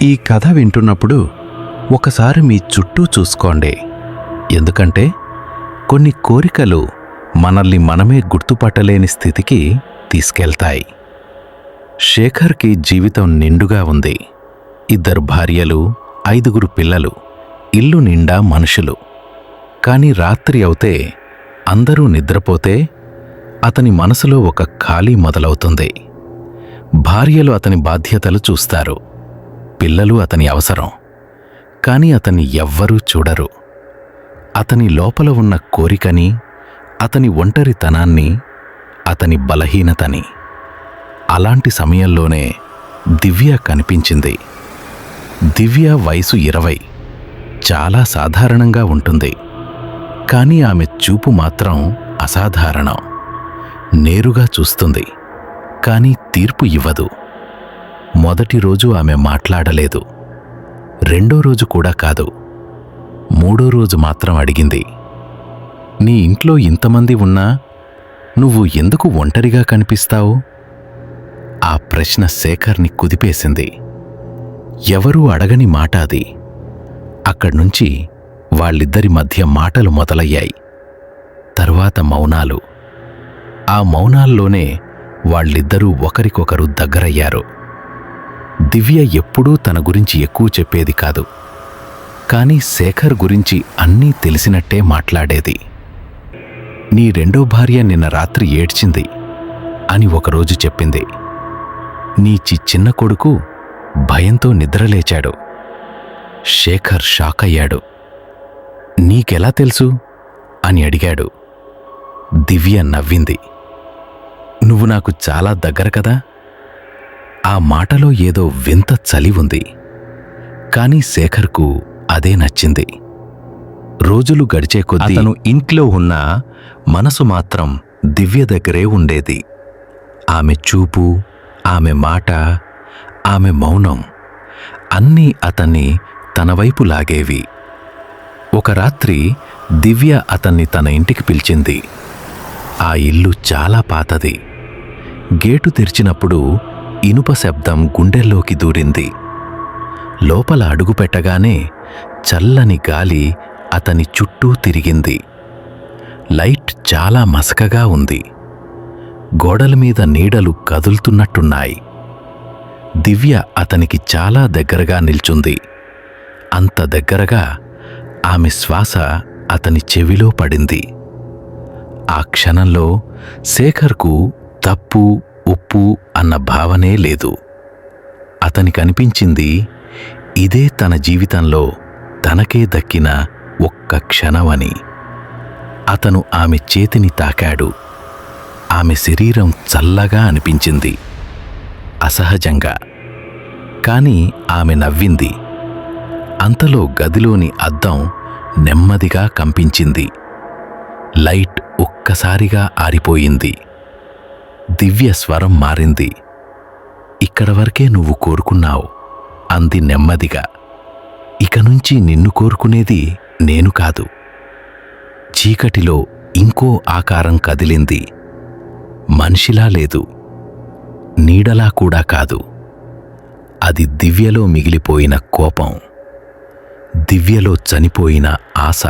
ఈ కథ వింటున్నప్పుడు ఒకసారి మీ చుట్టూ చూసుకోండి. ఎందుకంటే కొన్ని కోరికలు మనల్ని మనమే గుర్తుపట్టలేని స్థితికి తీసుకెళ్తాయి. శేఖర్కి జీవితం నిండుగా ఉంది. 2 భార్యలు, 5 పిల్లలు, ఇల్లు నిండా మనుషులు. కాని రాత్రి అవుతే, అందరూ నిద్రపోతే అతని మనసులో ఒక ఖాళీ మొదలవుతుంది. భార్యలు అతని బాధ్యతలు చూస్తారు, పిల్లలు అతని అవసరం. కాని అతన్ని ఎవ్వరూ చూడరు. అతని లోపల ఉన్న కోరికని, అతని ఒంటరితనాన్ని, అతని బలహీనతని. అలాంటి సమయంలోనే దివ్య కనిపించింది. దివ్య వయసు 20. చాలా సాధారణంగా ఉంటుంది. కాని ఆమె చూపు మాత్రం అసాధారణం. నేరుగా చూస్తుంది, కాని తీర్పు ఇవ్వదు. మొదటి రోజు ఆమె మాట్లాడలేదు. 2వ రోజు కూడా కాదు. 3వ రోజు మాత్రం అడిగింది, నీ ఇంట్లో ఇంతమంది ఉన్నా నువ్వు ఎందుకు ఒంటరిగా కనిపిస్తావు? ఆ ప్రశ్న శేఖర్ని కుదిపేసింది. ఎవరూ అడగని మాట అది. అక్కడ్నుంచి వాళ్ళిద్దరి మధ్య మాటలు మొదలయ్యాయి. తర్వాత మౌనాలు. ఆ మౌనాల్లోనే వాళ్ళిద్దరూ ఒకరికొకరు దగ్గరయ్యారు. దివ్య ఎప్పుడూ తన గురించి ఎక్కువ చెప్పేది కాదు. కాని శేఖర్ గురించి అన్నీ తెలిసినట్టే మాట్లాడేది. నీ 2వ భార్య నిన్న రాత్రి ఏడ్చింది అని ఒకరోజు చెప్పింది. నీ చిన్న కొడుకు భయంతో నిద్రలేచాడు. శేఖర్ షాక్ అయ్యాడు. నీకెలా తెలుసు అని అడిగాడు. దివ్య నవ్వింది. నువ్వు నాకు చాలా దగ్గర కదా. ఆ మాటలో ఏదో వింత చలి ఉంది. కాని శేఖర్కు అదే నచ్చింది. రోజులు గడిచే కొద్దీ అతను ఇంట్లో ఉన్న మనసు మాత్రం దివ్య దగ్గరే ఉండేది. ఆమె చూపు, ఆమె మాట, ఆమె మౌనం అన్నీ అతన్ని తన వైపు లాగేవి. ఒక రాత్రి దివ్య అతన్ని తన ఇంటికి పిలిచింది. ఆ ఇల్లు చాలా పాతది. గేటు తెరిచినప్పుడు ఇనుప శబ్దం గుండెల్లోకి దూరింది. లోపల అడుగుపెట్టగానే చల్లని గాలి అతని చుట్టూ తిరిగింది. లైట్ చాలా మసకగా ఉంది. గోడల మీద నీడలు కదులుతున్నట్టున్నాయి. దివ్య అతనికి చాలా దగ్గరగా నిల్చుంది. అంత దగ్గరగా ఆమె శ్వాస అతని చెవిలో పడింది. ఆ క్షణంలో శేఖర్కు తప్పు, ఉప్పు అన్న భావనే లేదు. అతనికనిపించింది, ఇదే తన జీవితంలో తనకే దక్కిన ఒక్క క్షణమని. అతను ఆమె చేతిని తాకాడు. ఆమె శరీరం చల్లగా అనిపించింది, అసహజంగా. కాని ఆమె నవ్వింది. అంతలో గదిలోని అద్దం నెమ్మదిగా కంపించింది. లైట్ ఒక్కసారిగా ఆరిపోయింది. దివ్య స్వరం మారింది. ఇక్కడ వరకే నువ్వు కోరుకున్నావు అంది నెమ్మదిగా. ఇక నుంచి నిన్ను కోరుకునేది నేను కాదు. చీకటిలో ఇంకో ఆకారం కదిలింది. మనిషిలా లేదు, నీడలా కూడా కాదు. అది దివ్యలో మిగిలిపోయిన కోపం, దివ్యలో చనిపోయిన ఆశ,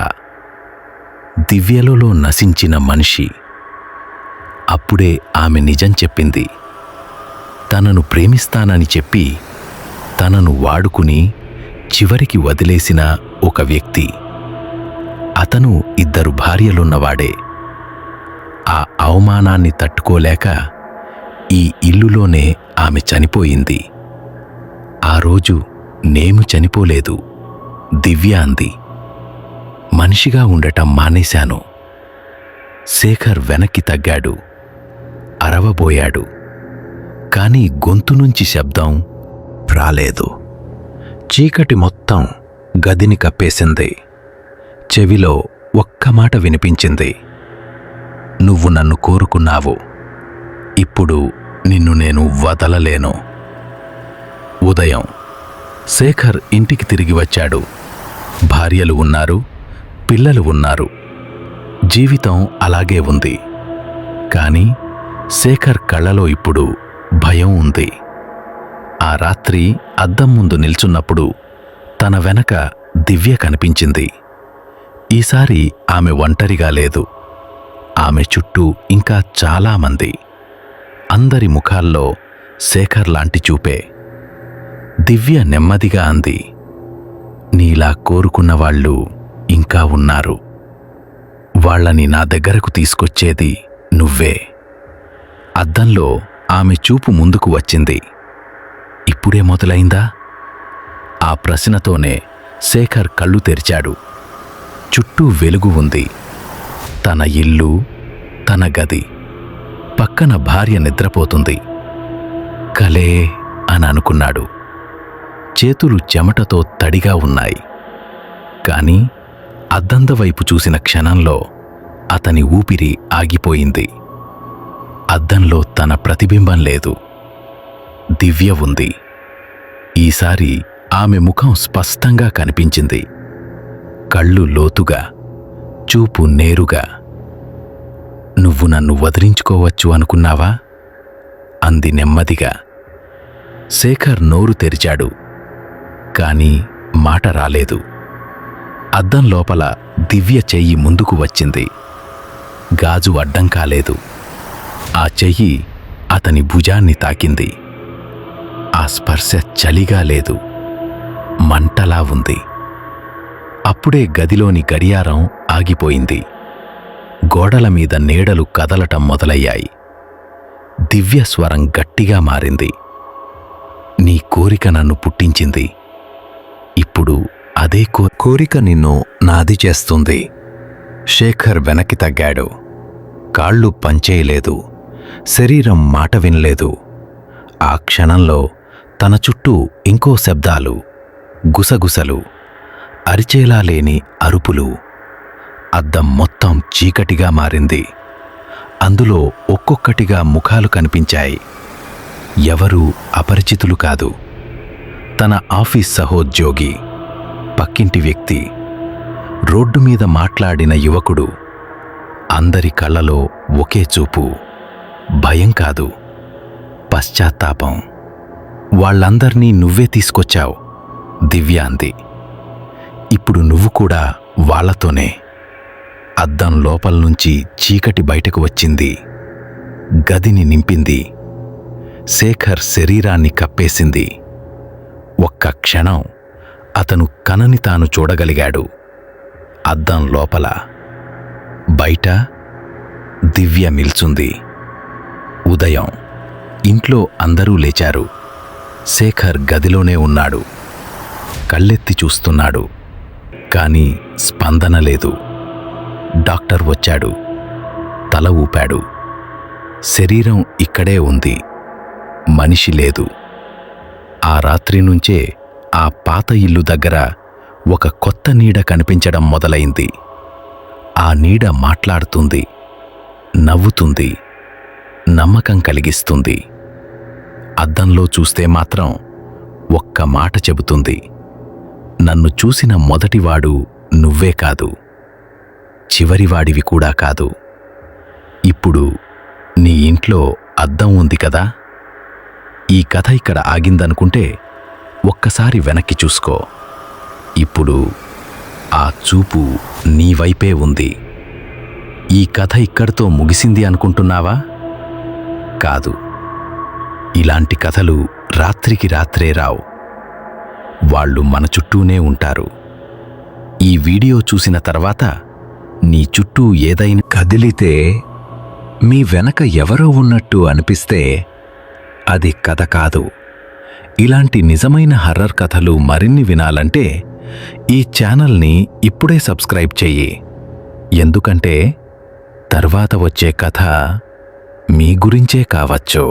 దివ్యలో నశించిన మనిషి. అప్పుడే ఆమె నిజం చెప్పింది. తనను ప్రేమిస్తానని చెప్పి తనను వాడుకుని చివరికి వదిలేసిన ఒక వ్యక్తి. అతను 2 భార్యలున్నవాడే. ఆ అవమానాన్ని తట్టుకోలేక ఈ ఇల్లులోనే ఆమె చనిపోయింది. ఆ రోజు నేను చనిపోలేదు, దివ్య అంది. మనిషిగా ఉండటం మానేశాను. శేఖర్ వెనక్కి తగ్గాడు, అరవబోయాడు. కాని గొంతు నుంచి శబ్దం రాలేదు. చీకటి మొత్తం గదిని కప్పేసింది. చెవిలో ఒక్క మాట వినిపించింది, నువ్వు నన్ను కోరుకున్నావు, ఇప్పుడు నిన్ను నేను వదలలేను. ఉదయం శేఖర్ ఇంటికి తిరిగి వచ్చాడు. భార్యలు ఉన్నారు, పిల్లలు ఉన్నారు. జీవితం అలాగే ఉంది. కాని శేఖర్ కళ్ళలో ఇప్పుడు భయం ఉంది. ఆ రాత్రి అద్దం ముందు నిల్చున్నప్పుడు తన వెనక దివ్య కనిపించింది. ఈసారి ఆమె ఒంటరిగా లేదు. ఆమె చుట్టూ ఇంకా చాలామంది. అందరి ముఖాల్లో శేఖర్ లాంటి చూపే. దివ్య నెమ్మదిగా అంది, నీలా కోరుకున్నవాళ్ళు ఇంకా ఉన్నారు. వాళ్ళని నా దగ్గరకు తీసుకొచ్చేది నువ్వే. అద్దంలో ఆమె చూపు ముందుకు వచ్చింది. ఇప్పుడే మొదలైందా? ఆ ప్రశ్నతోనే శేఖర్ కళ్ళు తెరిచాడు. చుట్టూ వెలుగు ఉంది. తన ఇల్లు, తన గది, పక్కన భార్య నిద్రపోతుంది. కలే అని అనుకున్నాడు. చేతులు చెమటతో తడిగా ఉన్నాయి. కాని అద్దంద వైపు చూసిన క్షణంలో అతని ఊపిరి ఆగిపోయింది. అద్దంలో తన ప్రతిబింబం లేదు. దివ్య ఉంది. ఈసారి ఆమె ముఖం స్పష్టంగా కనిపించింది. కళ్ళు లోతుగా, చూపు నేరుగా. నువ్వు నన్ను వదిలించుకోవచ్చు అనుకున్నావా? అంది నెమ్మదిగా. శేఖర్ నోరు తెరిచాడు. కాని మాట రాలేదు. అద్దం లోపల దివ్య చెయ్యి ముందుకు వచ్చింది. గాజు అడ్డం కాలేదు. ఆ చెయ్యి అతని భుజాన్ని తాకింది. ఆ స్పర్శ చలిగా లేదు, మంటలా ఉంది. అప్పుడే గదిలోని గడియారం ఆగిపోయింది. గోడల మీద నీడలు కదలటం మొదలయ్యాయి. దివ్య స్వరం గట్టిగా మారింది. నీ కోరిక నన్ను పుట్టించింది. ఇప్పుడు అదే కోరిక నిన్ను నాది చేస్తుంది. శేఖర్ వెనక్కి తగ్గాడు. కాళ్ళు పనిచేయలేదు. శరీరం మాట వినలేదు. ఆ క్షణంలో తన చుట్టూ ఇంకో శబ్దాలు, గుసగుసలు, అరిచేలా లేని అరుపులు. అద్దం మొత్తం చీకటిగా మారింది. అందులో ఒక్కొక్కటిగా ముఖాలు కనిపించాయి. ఎవరూ అపరిచితులు కాదు. తన ఆఫీస్ సహోద్యోగి, పక్కింటి వ్యక్తి, రోడ్డు మీద మాట్లాడిన యువకుడు. అందరి కళ్ళలో ఒకే చూపు. భయం కాదు, పశ్చాత్తాపం. వాళ్ళందర్నీ నువ్వే తీసుకొచ్చావు, దివ్య అంది. ఇప్పుడు నువ్వు కూడా వాళ్లతోనే. అద్దం లోపల్నుంచి చీకటి బయటకు వచ్చింది. గదిని నింపింది. శేఖర్ శరీరాన్ని కప్పేసింది. ఒక్క క్షణం అతను కనని తాను చూడగలిగాడు. అద్దం లోపల, బయట దివ్య నిల్చుంది. ఉదయం. ఇంట్లో అందరూ లేచారు. శేఖర్ గదిలోనే ఉన్నాడు. కళ్ళెత్తి చూస్తున్నాడు. కాని స్పందన లేదు. డాక్టర్ వచ్చాడు. తల ఊపాడు. శరీరం ఇక్కడే ఉంది, మనిషి లేదు. ఆ రాత్రి నుంచే ఆ పాత ఇల్లు దగ్గర ఒక కొత్త నీడ కనిపించడం మొదలైంది. ఆ నీడ మాట్లాడుతుంది, నవ్వుతుంది, నమ్మకం కలిగిస్తుంది. అద్దంలో చూస్తే మాత్రం ఒక్క మాట చెబుతుంది, నన్ను చూసిన మొదటివాడు నువ్వే కాదు, చివరివాడివి కూడా కాదు. ఇప్పుడు నీ ఇంట్లో అద్దం ఉంది కదా. ఈ కథ ఇక్కడ ఆగిందనుకుంటే ఒక్కసారి వెనక్కి చూసుకో. ఇప్పుడు ఆ చూపు నీ వైపే ఉంది. ఈ కథ ఇక్కడితో ముగిసింది అనుకుంటున్నావా? కాదు. ఇలాంటి కథలు రాత్రికి రాత్రే రావు. వాళ్ళు మన చుట్టూనే ఉంటారు. ఈ వీడియో చూసిన తర్వాత నీ చుట్టూ ఏదైనా కదిలితే, మీ వెనక ఎవరో ఉన్నట్టు అనిపిస్తే అది కథ కాదు. ఇలాంటి నిజమైన హర్రర్ కథలు మరిన్ని వినాలంటే ఈ ఛానల్ని ఇప్పుడే సబ్స్క్రైబ్ చెయ్యి. ఎందుకంటే తర్వాత వచ్చే కథ మీ గురించే కావచ్చు.